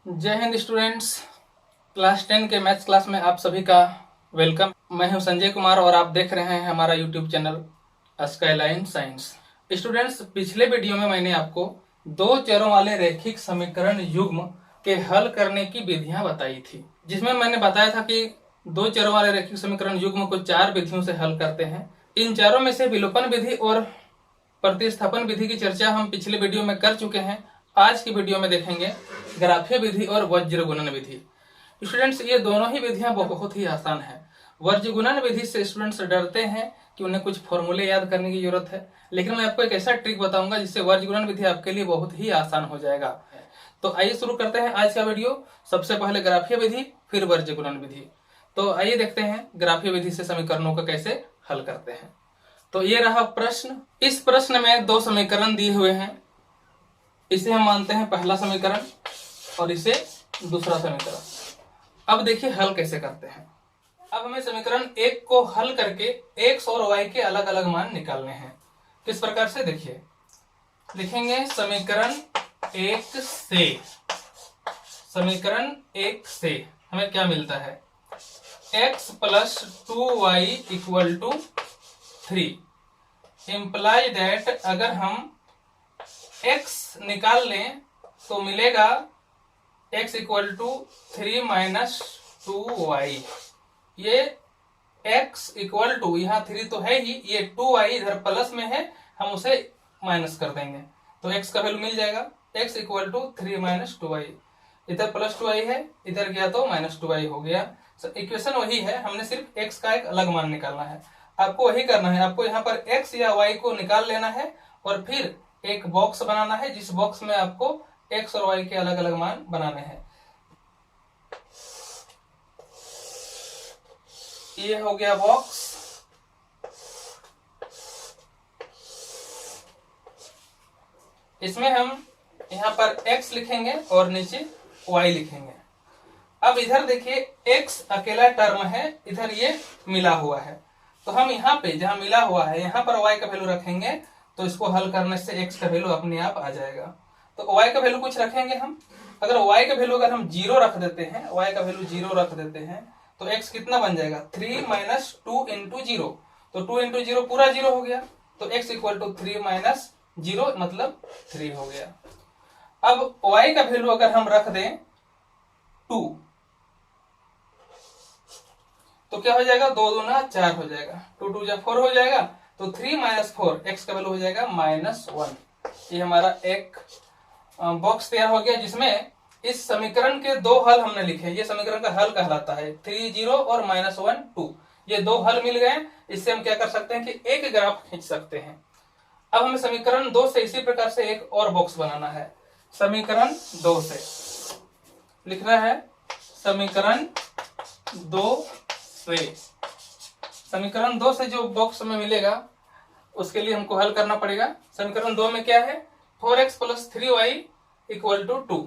जय Hind students. Class 10 के maths class में आप सभी का वेलकम। मैं हूं संजय कुमार और आप देख रहे हैं हमारा YouTube channel skyline science. Students, पिछले वीडियो में मैंने आपको दो चरों वाले रैखिक समीकरण युग्म के हल करने की विधियां बताई थी, जिसमें मैंने बताया था कि दो चरों वाले रैखिक समीकरण युग्म को 4 विधियों से हल करते हैं। इन चारों में से विलोपन विधि और प्रतिस्थापन विधि की चर्चा हम पिछले वीडियो में कर चुके हैं। आज की वीडियो में देखेंगे ग्राफीय विधि और वज्र गुणन विधि। स्टूडेंट्स, ये दोनों ही विधियां बहुत ही आसान है। वज्र गुणन विधि से स्टूडेंट्स डरते हैं कि उन्हें कुछ फॉर्मूले याद करने की जरूरत है, लेकिन मैं आपको एक ऐसा ट्रिक बताऊंगा जिससे वज्र गुणन विधि आपके लिए बहुत ही आसान हो जाएगा। तो आइए शुरू करते हैं आज का वीडियो। सबसे पहले ग्राफीय विधि, फिर वज्र गुणन विधि। तो आइए देखते हैं ग्राफीय विधि से समीकरणों को कैसे हल करते हैं। तो ये रहा प्रश्न। इस प्रश्न में दो समीकरण दिए हुए हैं। इसे हम मानते हैं पहला समीकरण और इसे दूसरा समीकरण। अब देखिए हल कैसे करते हैं। अब हमें समीकरण एक को हल करके x और y के अलग अलग मान निकालने हैं। किस प्रकार से देखिए, लिखेंगे समीकरण एक से हमें क्या मिलता है, x plus 2y equal to 3 imply that अगर हम x निकाल लें तो मिलेगा x equal to 3 minus 2y। ये x इक्वल टू, यहाँ 3 तो है ही, ये 2y इधर प्लस में है, हम उसे माइनस कर देंगे तो x का वैल्यू मिल जाएगा x equal to 3 minus 2y। इधर प्लस 2y है, इधर गया तो माइनस 2y हो गया। इक्वेशन वही है, हमने सिर्फ x का एक अलग मान निकालना है। आपको वही करना है, आपको यहाँ पर x या y को निकाल लेना है और फिर एक बॉक्स बनाना है जिस बॉक्स में आपको x और y के अलग अलग मान बनाने हैं। ये हो गया बॉक्स। इसमें हम यहाँ पर x लिखेंगे और नीचे y लिखेंगे। अब इधर देखिए x अकेला टर्म है, इधर ये मिला हुआ है, तो हम यहाँ पे जहाँ मिला हुआ है यहाँ पर y का वैल्यू रखेंगे तो इसको हल करने से x का वैल्यू अपने आप आ जाएगा। तो y का वैल्यू कुछ रखेंगे हम। अगर y का वैल्यू अगर हम 0 रख देते हैं, y का वैल्यू 0 रख देते हैं तो x कितना बन जाएगा, 3 माइनस 2 इंटू 0। तो 2 इंटू 0 पूरा 0 हो गया, तो x इक्वल टू 3 माइनस 0 मतलब 3 हो गया। अब y का वैल्यू अगर हम रख दें 2 तो क्या हो जाएगा, 2 दूना 4 हो जाएगा, 2 2 4 हो जाएगा, तो 3 माइनस 4 x का वैल्यू हो जाएगा -1। ये हमारा एक बॉक्स तैयार हो गया जिसमें इस समीकरण के दो हल हमने लिखे। ये समीकरण का हल कहलाता है 3 0 और -1 2। ये दो हल मिल गए, इससे हम क्या कर सकते हैं कि एक ग्राफ खींच सकते हैं। अब हमें समीकरण 2 से इसी प्रकार से एक और बॉक्स बनाना है। समीकरण 2 से लिखना है, समीकरण 2 से, समीकरण 2 से जो बॉक्स में मिलेगा उसके लिए हमको हल करना पड़ेगा। समीकरण 2 में क्या है, 4x plus 3y equal to 2।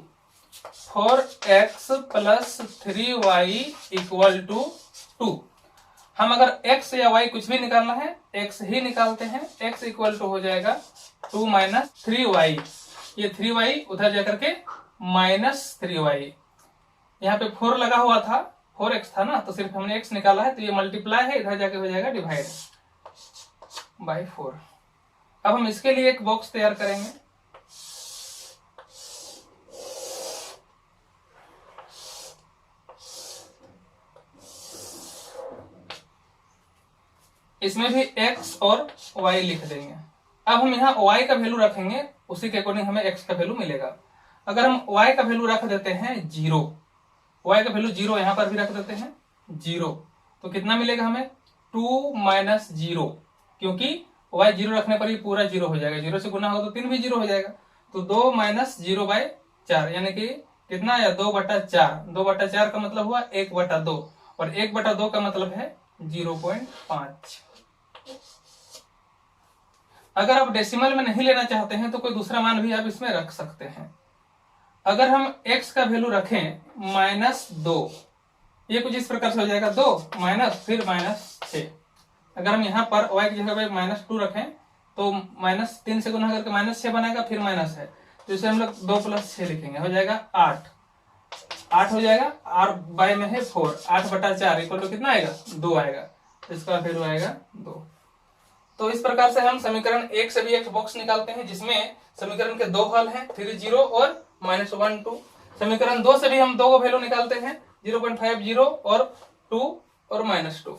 4x plus 3y equal to 2। हम अगर x या y कुछ भी निकालना है x ही निकालते हैं। x इक्वल टू हो जाएगा 2 माइनस 3y। ये 3y उधर जाकर के माइनस 3y। यहाँ पे 4 लगा हुआ था, 4x था ना, तो सिर्फ हमने x निकाला है तो ये मल्टीप्लाई है, इधर जाके हो जाएगा डिवाइड बाय 4। अब हम इसके लिए एक बॉक्स तैयार करेंगे। इसमें भी x और y लिख देंगे। अब हम यहाँ y का वैल्यू रखेंगे, उसी के अकॉर्डिंग हमें x का वैल्यू मिलेगा। अगर हम y का वैल्यू रख देते हैं 0, y का वैल्यू 0 यहां पर भी रख देते हैं 0, तो कितना मिलेगा हमें, 2 माइनस 0, क्योंकि y 0 रखने पर ही पूरा 0 हो जाएगा। 0 से गुना होगा तो 3 भी 0 हो जाएगा, तो 2 माइनस 0 बाय 4 यानी कि कितना आया, 2/4। 2/4 का मतलब हुआ 1/2 और 1/2 का मतलब है 0.5। अगर आप डेसिमल में नहीं लेना चाहते हैं तो कोई दूसरा मान भी आप इसमें रख सकते हैं। अगर हम x का वैल्यू रखें -2, ये कुछ इस प्रकार से हो जाएगा, 2 माइनस फिर -6। अगर हम यहाँ पर y की जगह पे -2 रखें तो -3 से गुना करके -6 बनाएगा, फिर माइनस है, तो इसे हम लोग 2 + 6 लिखेंगे, हो जाएगा 8। 8 हो जाएगा, और बाय में है 4, 8/4 इक्वल टू कितना आएगा, 2 आएगा। इसका वैल्यू आएगा 2। तो इस प्रकार से हम समीकरण 1 से भी एक बॉक्स निकालते हैं जिसमें समीकरण के दो हल हैं, 3 0 और -1 2। समीकरण 2 से भी हम दो वैल्यू निकालते हैं, 0.50 और 2 और -2।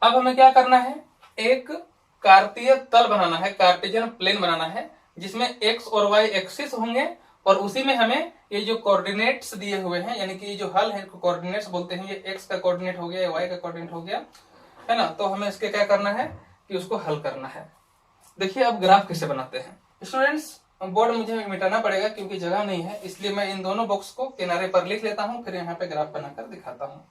अब हमें क्या करना है, एक कार्तीय तल बनाना है, कार्टेशियन प्लेन बनाना है जिसमें x और y एक्सिस होंगे, और उसी में हमें ये जो कोऑर्डिनेट्स दिए हुए हैं, यानी कि ये जो हल है कोऑर्डिनेट्स बोलते हैं, ये x का कोऑर्डिनेट हो गया, ये y का कोऑर्डिनेट हो गया, है ना। तो हमें इसके क्या करना है कि उसको हल करना है। देखिए अब ग्राफ कैसे बनाते हैं स्टूडेंट्स। बोर्ड मुझे मिटाना पड़ेगा क्योंकि जगह नहीं है, इसलिए मैं इन दोनों बॉक्स को किनारे पर लिख लेता हूं, फिर यहाँ पे ग्राफ बनाकर दिखाता हूं।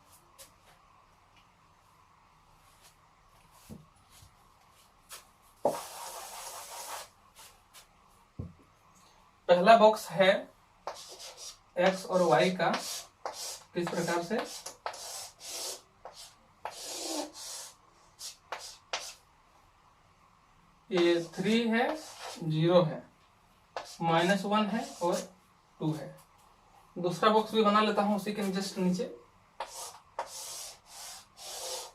पहला बॉक्स है x और y का, किस प्रकार से, ये 3 है, 0 है, -1 है और 2 है। दूसरा बॉक्स भी बना लेता हूं उसी के जस्ट नीचे,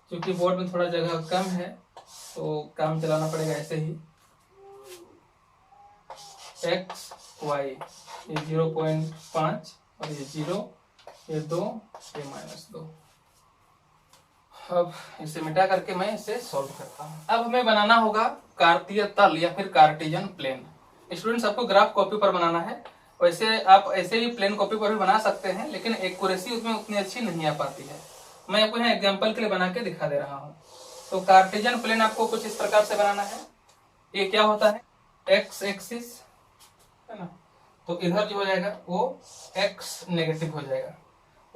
क्योंकि बोर्ड में थोड़ा जगह कम है तो काम चलाना पड़ेगा ऐसे ही। x y ये 0.5 और ये 0, ये 2, ये -2। अब इसे मिटा करके मैं इसे सॉल्व करता हूँ। अब हमें बनाना होगा कार्तीय तल या फिर कार्टेशियन प्लेन। स्टूडेंट्स आपको ग्राफ कॉपी पर बनाना है, वैसे आप ऐसे ही प्लेन कॉपी पर भी बना सकते हैं, लेकिन एक्यूरेसी उसमें उतनी अच्छी नहीं आ पाती है। मैं आपको यहाँ एग्जांपल के लिए बना के दिखा दे रहा हूँ। तो कार्टेशियन प्लेन आपको कुछ इस प्रकार से बनाना है। ये क्या होता है, एक्स एक्सिस है ना, तो इधर जो हो जाएगा वो x नेगेटिव हो जाएगा।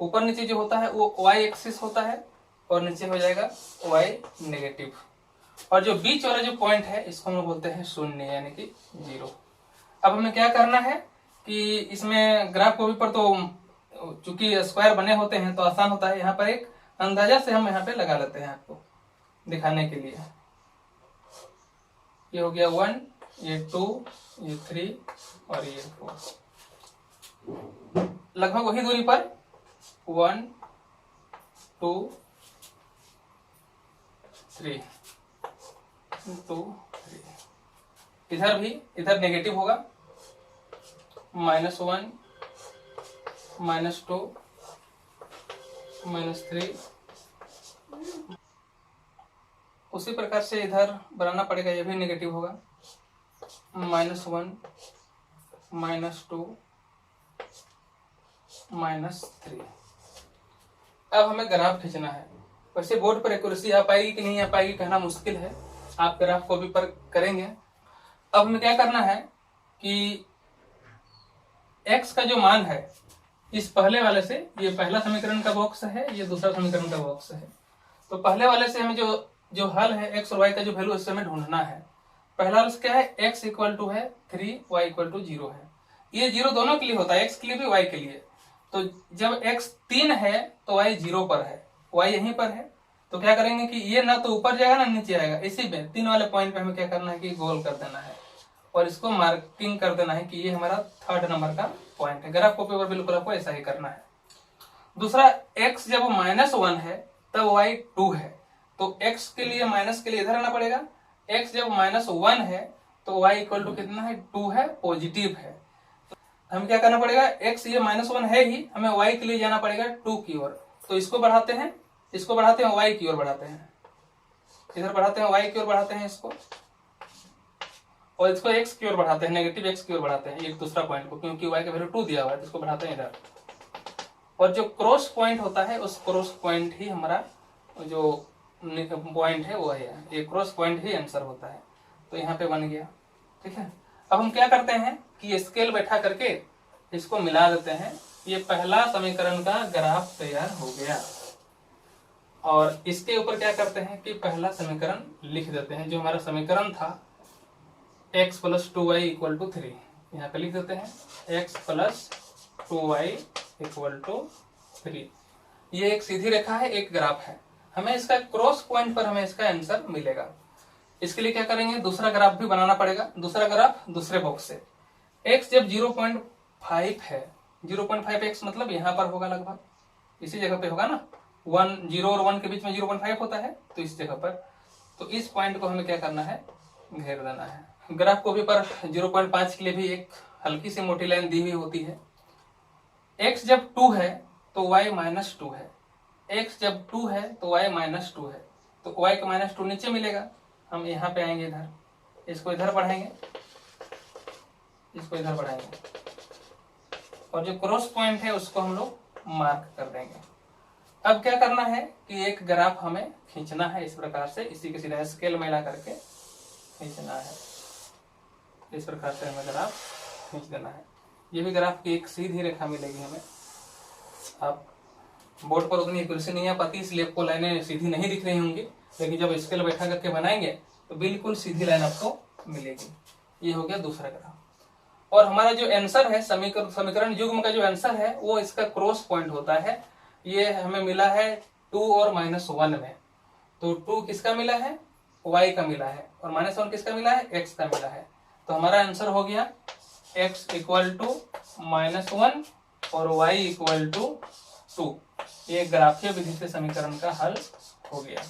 ऊपर नीचे जो होता है वो y एक्सिस होता है, और नीचे हो जाएगा y नेगेटिव। और जो बीच वाला जो पॉइंट है इसको हम लोग बोलते हैं शून्य, यानी कि 0। अब हमें क्या करना है कि इसमें ग्राफ कॉपी पर तो चूंकि स्क्वायर बने होते हैं तो आसान होता है, यहाँ पर एक अंदाजा से हम यहाँ पे लगा लेते हैं आपको दिखाने के लिए। ये हो गया 1, ये 2, ये 3 और ये 4। लगभग वही दूरी पर 1 2 3 2 3। इधर भी, इधर नेगेटिव होगा, -1 -2 -3। उसी प्रकार से इधर बनाना पड़ेगा, ये भी नेगेटिव होगा, -1 -2 -3। अब हमें ग्राफ खींचना है। वैसे बोर्ड पर एक्यूरेसी आ पाएगी कि नहीं आ पाएगी कहना मुश्किल है, आप ग्राफ कॉपी पर करेंगे। अब हमें क्या करना है कि x का जो मान है इस पहले वाले से, ये पहला समीकरण का बॉक्स है, ये दूसरा समीकरण का बॉक्स है, तो पहले वाले से हमें जो हल है x और y का जो वैल्यू इससे हमें ढूंढना है। पहला हल क्या है, x इक्वल टू है 3, y इक्वल टू 0 है। ये 0 दोनों के लिए होता है, x के लिए भी y के लिए। तो जब x 3 है तो y 0 पर है, y यहीं पर है, तो क्या करेंगे कि ये ना तो ऊपर जाएगा ना नीचे आएगा, इसी पे 3 वाले पॉइंट पे हमें क्या करना है कि गोल कर देना है और इसको मार्किंग कर देना है कि ये हमारा 3rd नंबर का पॉइंट है। ग्राफ कॉपी पर बिल्कुल आपको ऐसा ही करना है। दूसरा, x जब -1 है तब y 2 है, तो x के लिए माइनस के लिए इधर आना पड़ेगा। x जब -1 है तो y इक्वल टू कितना है, 2 है, पॉजिटिव है। तो हमें क्या करना पड़ेगा, x ये -1 है ही, हमें y के लिए जाना पड़ेगा 2 की ओर। तो इसको बढ़ाते हैं, इसको बढ़ाते हैं, y की ओर बढ़ाते हैं, इधर बढ़ाते हैं, y की ओर बढ़ाते हैं इसको, और इसको x की ओर बढ़ाते हैं, नेगेटिव x की ओर बढ़ाते हैं एक दूसरा पॉइंट को, क्योंकि y का वैल्यू 2 दिया हुआ है, तो इसको बढ़ाते हैं इधर। और जो क्रॉस पॉइंट होता है उस क्रॉस पॉइंट ही हमारा जो पॉइंट है वो है, ये क्रॉस पॉइंट ही आंसर होता है। तो यहाँ पे बन गया, ठीक है। अब हम क्या करते हैं कि स्केल बैठा करके इसको मिला देते हैं। ये पहला समीकरण का ग्राफ तैयार हो गया, और इसके ऊपर क्या करते हैं कि पहला समीकरण लिख देते हैं। जो हमारा समीकरण था x + 2y = 3, यहाँ पे लिख देते हैं x + 2y = 3। ये एक सीधी रेखा है, एक ग्राफ है, हमें इसका क्रॉस पॉइंट पर हमें इसका आंसर मिलेगा। इसके लिए क्या करेंगे, दूसरा ग्राफ भी बनाना पड़ेगा। दूसरा ग्राफ दूसरे बॉक्स से, x जब 0.5 है 0.5x मतलब यहाँ पर होगा, लगभग इसी जगह पे होगा ना। 0 और 1 के बीच में 0.5 होता है, तो इस जगह पर। तो इस पॉइंट को हमें क्या करना है, घेर देना है। ग्राफ को भी पर 0.5 के लिए भी एक हल्की सी मोटी लाइन दी हुई होती है। x जब 2 है तो y -2 है, x जब 2 है तो y -2 है, तो y का -2 नीचे मिलेगा। हम यहाँ पे आएंगे, इधर इसको इधर बढ़ाएंगे, इसको इधर बढ़ाएंगे, और जो क्रॉस पॉइंट है उसको हम लोग मार्क कर देंगे। अब क्या करना है कि एक ग्राफ हमें खींचना है इस प्रकार से, इसी के सीधा स्केल में ला करके खींचना है। इस प्रकार से हमें ग्राफ खींच देना है। ये भी ग्राफ की एक सीधी रेखा मिलेगी हमें। आप बोर्ड पर उतनी एक्यूरेसी नहीं आ पाती, इसलिए आपको लाइनें सीधी नहीं दिख रही होंगी, लेकिन जब स्केल बैठा करके बनाएंगे तो बिल्कुल सीधी लाइन आपको मिलेगी। ये हो गया दूसरा ग्राफ। और हमारा जो आंसर है, समीकरण युग्म का जो आंसर है वो इसका क्रॉस पॉइंट होता है। ये हमें मिला है 2 और -1 में। तो 2 किसका मिला है, y का मिला है, और -1 किसका मिला है, x का मिला है। तो हमारा आंसर हो गया x = -1 और y = 2। ये ग्राफीय विधि से समीकरण का हल हो गया।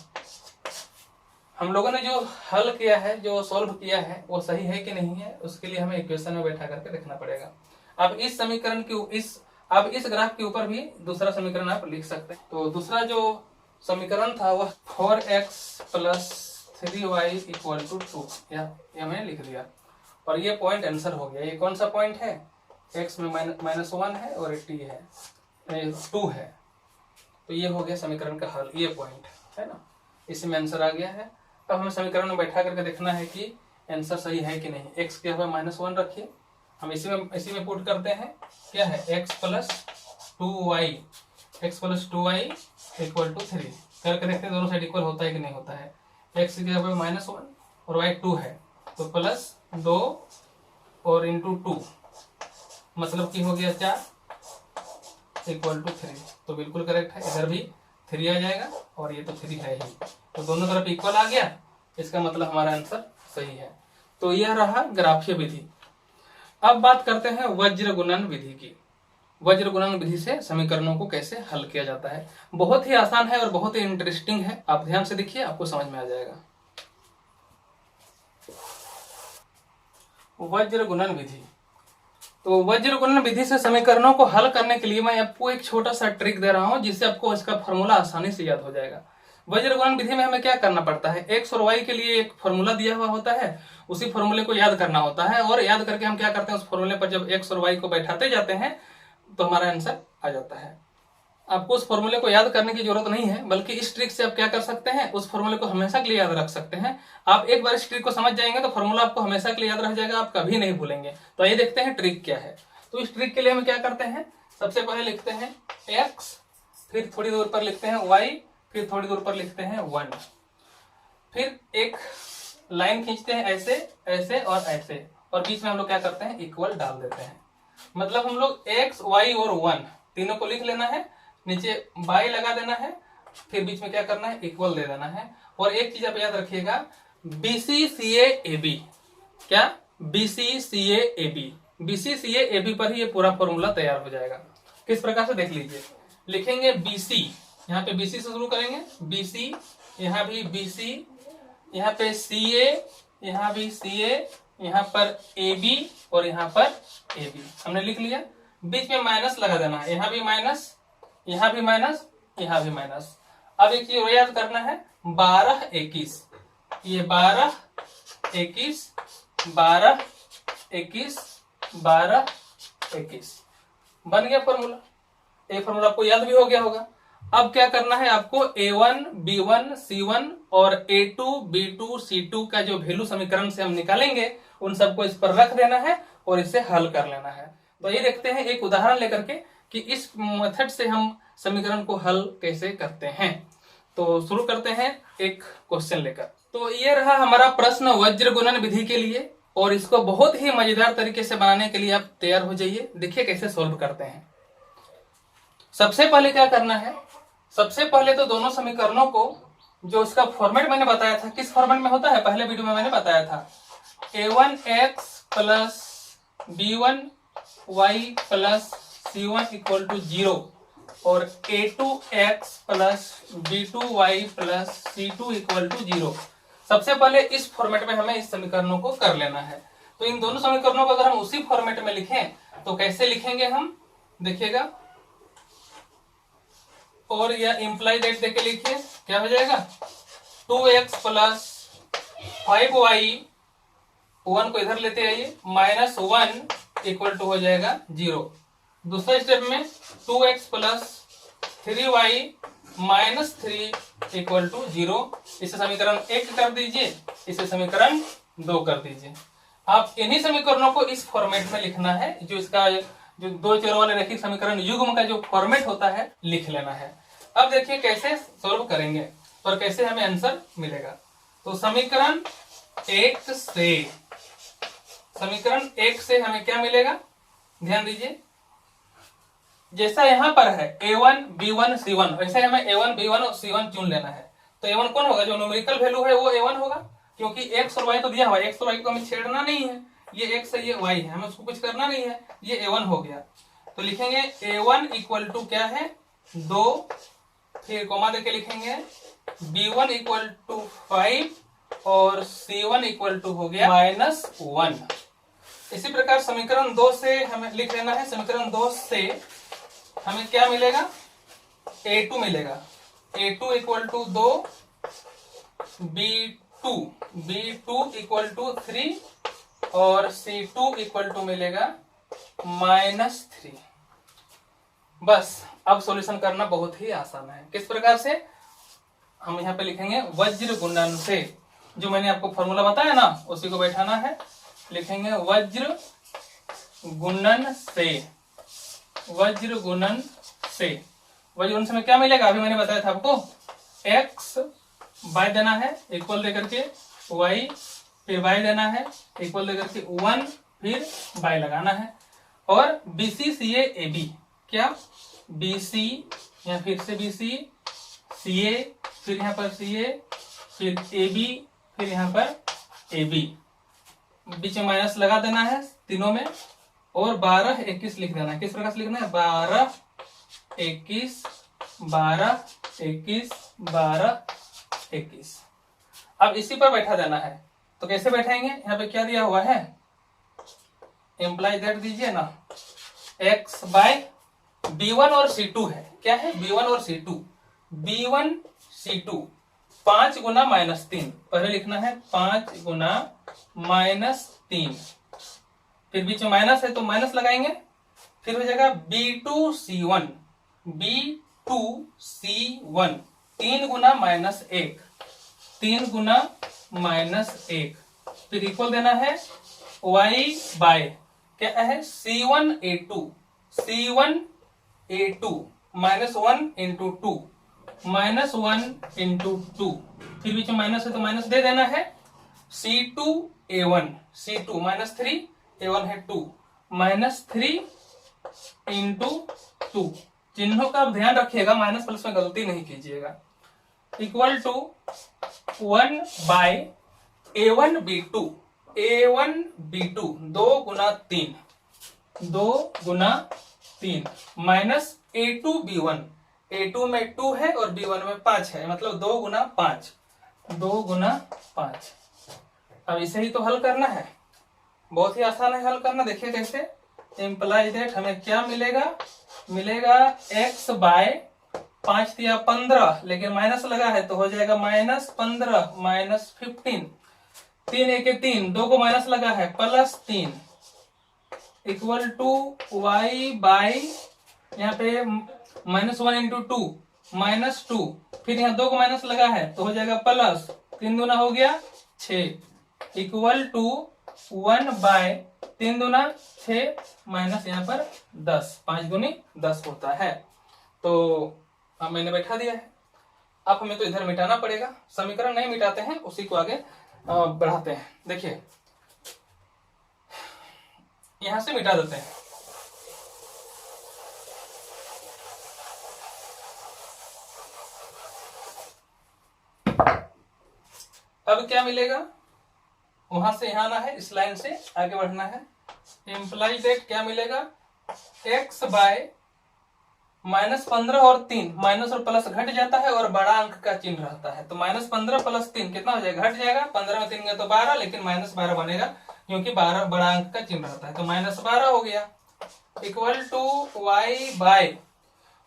हम लोगों ने जो हल किया है, जो सॉल्व किया है, वो सही है कि नहीं है, उसके लिए हमें इक्वेशन में बैठा करके देखना पड़ेगा। अब इस समीकरण की इस ग्राफ के ऊपर भी दूसरा समीकरण आप लिख सकते हैं। तो दूसरा जो समीकरण था वह 4x + 3y = 2, यह मैंने लिख दिया, और ये पॉइंट आंसर हो गया। ये कौन सा पॉइंट है, x में -1 है और t है, 2 है। तो ये हो गया समीकरण का हल, ये पॉइंट है ना, इसमें आंसर आ गया है। अब हमें समीकरण में बैठा करके देखना है कि आंसर सही है कि नहीं। x के जगह -1 रखिए, हम इसी में पुट करते हैं। क्या है, x + 2y = 3 करके देखते हैं दोनों साइड इक्वल होता है कि नहीं होता है। x की जगह -1 और y 2 है, तो +2 और × 2 मतलब कि हो गया 4 = 3। तो बिल्कुल करेक्ट है, इधर भी 3 आ जाएगा और ये तो 3 है ही, तो दोनों तरफ इक्वल आ गया, इसका मतलब हमारा आंसर सही है। तो यह रहा ग्राफीय विधि। अब बात करते हैं वज्र गुणन विधि की। वज्र गुणन विधि से समीकरणों को कैसे हल किया जाता है। बहुत ही आसान है और बहुत ही इंटरेस्टिंग है, आप ध्यान से देखिए, आपको समझ में आ जाएगा। वज्र गुणन विधि। तो वज्र गुणन विधि से समीकरणों को हल करने के लिए मैं आपको एक छोटा सा ट्रिक दे रहा हूं, जिससे आपको इसका फॉर्मूला आसानी से याद हो जाएगा। वज्र गुणन विधि में हमें क्या करना पड़ता है, x और y के लिए एक फॉर्मूला दिया हुआ होता है, उसी फॉर्मूले को याद करना होता है, और याद करके हम क्या करते हैं, उस फॉर्मूले पर जब x और y को बैठाते जाते हैं तो हमारा आंसर आ जाता है। आपको उस फॉर्मूले को याद करने की जरूरत नहीं है, बल्कि इस ट्रिक से आप क्या कर सकते हैं, उस फॉर्मूले को हमेशा के लिए याद रख सकते हैं। आप एक बार इस ट्रिक को समझ जाएंगे तो फॉर्मूला आपको हमेशा के लिए याद रह जाएगा, आप कभी नहीं भूलेंगे। तो ये देखते हैं ट्रिक क्या है। तो इस ट्रिक के लिए हम क्या करते हैं, सबसे पहले लिखते हैं x, फिर थोड़ी दूर पर लिखते हैं y, फिर थोड़ी दूर पर लिखते हैं 1, फिर एक लाइन खींचते हैं ऐसे ऐसे और ऐसे, और बीच में हम लोग क्या करते हैं, इक्वल डाल देते हैं। मतलब हम लोग x, y और 1 तीनों को लिख लेना है, नीचे बाई लगा देना है, फिर बीच में क्या करना है, इक्वल दे देना है। और एक चीज आप याद रखिएगा, BCCAAB, क्या, BCCAAB, BCCAAB पर ही ये पूरा फॉर्मूला तैयार हो जाएगा। किस प्रकार से देख लीजिए, लिखेंगे BC, यहाँ पे BC से शुरू करेंगे, BC, यहाँ भी BC, यहाँ पे CA, यहाँ भी CA, यहाँ पर AB और यहाँ पर AB हमने लिख लिया। बीच में माइनस लगा देना है, यहाँ भी माइनस, यहाँ भी माइनस, यहाँ भी माइनस। अब एक चीज याद करना है, 12 21, ये 12 21, 12 21, 12 21 बन गया फॉर्मूला। ये फॉर्मूला आपको याद भी हो गया होगा। अब क्या करना है आपको, A1 B1 C1 और A2 B2 C2 का जो वैल्यू समीकरण से हम निकालेंगे, उन सबको इस पर रख देना है और इसे हल कर लेना है। तो ये देखते हैं एक उदाहरण लेकर के कि इस मेथड से हम समीकरण को हल कैसे करते हैं। तो शुरू करते हैं एक क्वेश्चन लेकर। तो ये रहा हमारा प्रश्न वज्र गुणन विधि के लिए, और इसको बहुत ही मजेदार तरीके से बनाने के लिए आप तैयार हो जाइए। देखिए कैसे सॉल्व करते हैं। सबसे पहले क्या करना है, सबसे पहले तो दोनों समीकरणों को, जो उसका फॉर्मेट मैंने बताया था, किस फॉर्मेट में होता है, पहले वीडियो में मैंने बताया था, A1x + B1y + C1 equal to 0 और A2x plus B2y plus C2 equal to 0। सबसे पहले इस फॉर्मेट में हमें इस समीकरणों को कर लेना है। तो इन दोनों समीकरणों को अगर हम उसी फॉर्मेट में लिखें तो कैसे लिखेंगे हम, देखिएगा, और यह इंप्लाई दैट देके लिखिए, क्या हो जाएगा 2x प्लस 5y, 1 को इधर लेते आइए, माइनस 1 इक्वल टू हो जाएगा 0। दूसरा स्टेप में 2x plus 3y minus 3 equal to 0। इसे समीकरण 1 कर दीजिए, इसे समीकरण 2 कर दीजिए। आप इन्हीं समीकरणों को इस फॉर्मेट में लिखना है, जो इसका जो दो चरों वाले रैखिक समीकरण युग्म का जो फॉर्मेट होता है लिख लेना है। अब देखिए कैसे सॉल्व करेंगे और कैसे हमें आंसर मिलेगा। तो समीकरण 1 से हमें क्या मिलेगा, ध्यान दीजिए, जैसा यहां पर है A1 B1 C1, वैसे हमें A1 B1 और C1 चुन लेना है। तो A1 कौन होगा, जो न्यूमेरिकल वैल्यू है वो A1 होगा, क्योंकि x और y तो दिया हुआ है, x और y को हमें छेड़ना नहीं है, ये x है ये y है, हमें उसको कुछ करना नहीं है, ये A1 हो गया। तो लिखेंगे A1 इक्वल टू क्या है 2, फिर कोमा देके लिखेंगे B1 इक्वल टू 5 और C1 इक्वल टू हो गया -1। इसी प्रकार समीकरण 2 से हमें लिख लेना है। समीकरण 2 से हमें क्या मिलेगा, A2 मिलेगा, A2 equal to 2, B2 equal to 3 और C2 इक्वल टू मिलेगा -3। बस अब सॉल्यूशन करना बहुत ही आसान है। किस प्रकार से, हम यहाँ पे लिखेंगे वज्र गुणन से, जो मैंने आपको फॉर्मूला बताया ना उसी को बैठाना है। लिखेंगे वज्र गुणन से, वज्र गुणन से में क्या मिलेगा, अभी मैंने बताया था आपको, x बाय देना है इक्वल देकर के y, फिर y देना है इक्वल देकर के 1, फिर y लगाना है, और BC CA AB, क्या BC, यहाँ फिर से BC, CA, फिर यहाँ पर CA, फिर AB, फिर यहाँ पर AB, बीच में माइनस लगा देना है तीनों में, और 12 21 लिख देना है। किस प्रकार से लिखना है, 12 21 12 21 12 21। अब इसी पर बैठा देना है। तो कैसे बैठाएंगे, यहाँ पे क्या दिया हुआ है, इंप्लाई दैट दीजिए ना, x बाय B1 और C2 है, क्या है B1 और C2, B1 C2 5 गुना -3, पहले लिखना है 5 गुना -3, फिर बीच में माइनस है तो माइनस लगाएंगे, फिर हो जाएगा B2 C1, B2 C1 3 गुना -1, 3 गुना -1, फिर इक्वल देना है y बाय क्या है C1 A2, C1 A2 -1 into 2, -1 into 2, फिर बीच में माइनस है तो माइनस दे देना है, C2 A1, C2 -3, A1 है 2, -3 इंटू 2, चिन्हों का आप ध्यान रखिएगा, माइनस प्लस में गलती नहीं कीजिएगा, equal to 1 by A1 B2, A1 B2 2 गुना 3, 2 गुना 3 माइनस A2 B1, A2 में 2 है और B1 में 5 है, मतलब 2 गुना 5, 2 गुना 5। अब इसे ही तो हल करना है, बहुत ही आसान है हल करना। देखिए कैसे, इंप्लाई दैट हमें क्या मिलेगा, मिलेगा x बाय 5 दिया 15, लेकिन माइनस लगा है तो हो जाएगा -15 -15, 3 1 3, 2 को माइनस लगा है +3, इक्वल टू y बाय यहाँ पे -1 इंटू 2 -2, फिर यहाँ 2 को माइनस लगा है तो हो जाएगा प्लस, 3 दूना हो गया 6, इक्वल टू 1 बाय 3 दूना 6 माइनस यहाँ पर 10, 5 दूनी 10 होता है। तो अब मैंने बैठा दिया है, अब हमें तो इधर मिटाना पड़ेगा, समीकरण नहीं मिटाते हैं, उसी को आगे बढ़ाते हैं। देखिए यहां से मिटा देते हैं, अब क्या मिलेगा, वहां से यहां आना है, इस लाइन से आगे बढ़ना है, इंप्लाई दैट क्या मिलेगा x बाय -15 और 3, माइनस और प्लस घट जाता है और बड़ा अंक का चिन्ह रहता है। तो -15 + 3 कितना हो जाएगा, घट जाएगा। 15 में 3 गया तो 12, लेकिन -12 बनेगा क्योंकि 12 बड़ा अंक का चिन्ह रहता है। तो -12 हो गया इक्वल टू y बाय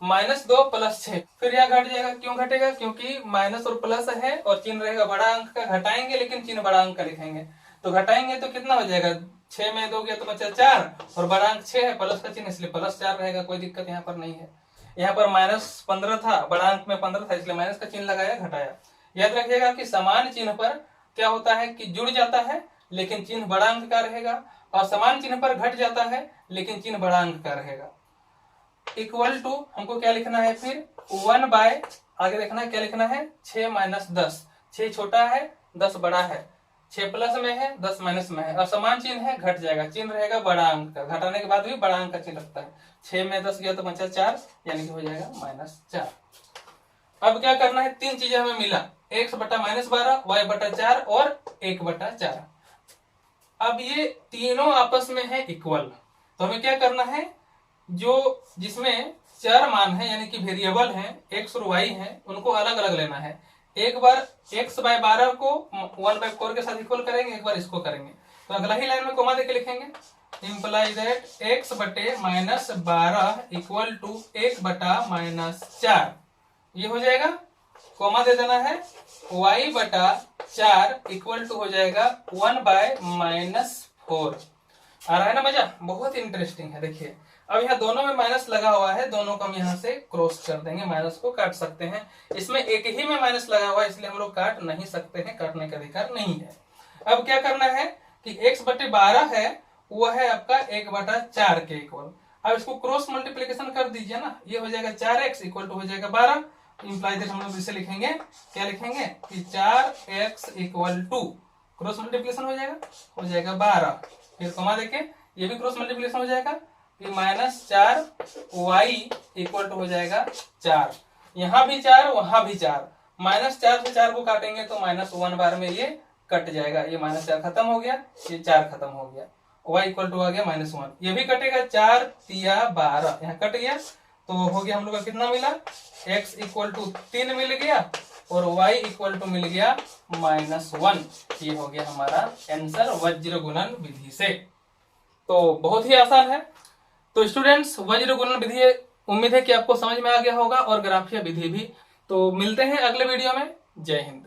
-2 + 6। फिर यह घट जाएगा, क्यों घटेगा, क्योंकि माइनस और प्लस है और चिन्ह रहेगा बड़ा अंक का। घटाएंगे लेकिन चिन्ह बड़ा अंक का लिखेंगे, तो घटाएंगे तो कितना हो जाएगा, 6 में 2 गया तो बचा 4 और बड़ा अंक 6 है, प्लस का चिन्ह इसलिए +4 रहेगा। कोई दिक्कत यहाँ पर नहीं है। यहाँ पर -15 था, बड़ा अंक में 15 था, इसलिए माइनस का चिन्ह लगाया, घटाया। याद रखिएगा कि समान चिन्ह पर क्या होता है कि जुड़ जाता है लेकिन चिन्ह बड़ा अंक का रहेगा, और समान चिन्ह पर घट जाता है लेकिन चिन्ह बड़ा अंक का रहेगा। इक्वल टू हमको क्या लिखना है, फिर 1 बाय, आगे देखना है क्या लिखना है, 6 - 10। 6 छोटा है, 10 बड़ा है। 6 प्लस में है, 10 माइनस में है, और समान चिन्ह है, घट जाएगा। चिन्ह रहेगा बड़ा अंक का, घटाने के बाद भी बड़ा अंक का चिन्ह लगता है। 6 में 10 गया तो बचा 4, यानी कि हो जाएगा -4। अब क्या करना है, 3 चीजें हमें मिला, x बटा -12, y बटा 4 और 1 बटा 4। अब ये तीनों आपस में है इक्वल, तो हमें क्या करना है, जो जिसमें चर मान है यानी कि वेरिएबल है, x और y है, उनको अलग अलग लेना है। एक बार x बाय 12 को 1/4 के साथ इक्वल करेंगे, एक बार इसको करेंगे। तो अगला ही लाइन में कोमा देके लिखेंगे, इंप्लाई दैट x बटे -12 इक्वल टू 1 बटा -4। ये हो जाएगा, कोमा दे देना है, y बटा 4 इक्वल टू हो जाएगा 1 बाय -4। आ रहा है ना मजा, बहुत इंटरेस्टिंग है। देखिए अब यहाँ दोनों में माइनस लगा हुआ है, दोनों को हम यहाँ से क्रॉस कर देंगे, माइनस को काट सकते हैं। इसमें एक ही में माइनस लगा हुआ है, इसलिए हम लोग काट नहीं सकते हैं, काटने का अधिकार नहीं है। अब क्या करना है कि x बटे 12 है, वो है आपका 1 बटा 4 के इक्वल। अब इसको क्रॉस मल्टीप्लीकेशन कर दीजिए ना, ये हो जाएगा 4x इक्वल टू हो जाएगा 12। इंप्लाई दैट हम लोग इसे लिखेंगे, क्या लिखेंगे कि 4x equal to, cross multiplication हो जाएगा 12। फिर कमा देके ये भी क्रॉस मल्टीप्लीकेशन हो जाएगा कि -4y इक्वल टू हो जाएगा 4। यहाँ भी 4, वहां भी 4, -4 से 4 को काटेंगे तो -1 बार में ये कट जाएगा। ये -4 खत्म हो गया, ये 4 खत्म हो गया, y इक्वल टू आ गया -1। ये भी कटेगा, 4 तिया 12, यहाँ कट गया तो हो गया हम लोग का कितना मिला, x इक्वल टू 3 मिल गया और y इक्वल टू मिल गया -1। ये हो गया हमारा आंसर वज्र गुणन विधि से। तो बहुत ही आसान है। तो स्टूडेंट्स, वज्र गुणन विधि उम्मीद है कि आपको समझ में आ गया होगा, और ग्राफिया विधि भी। तो मिलते हैं अगले वीडियो में। जय हिंद।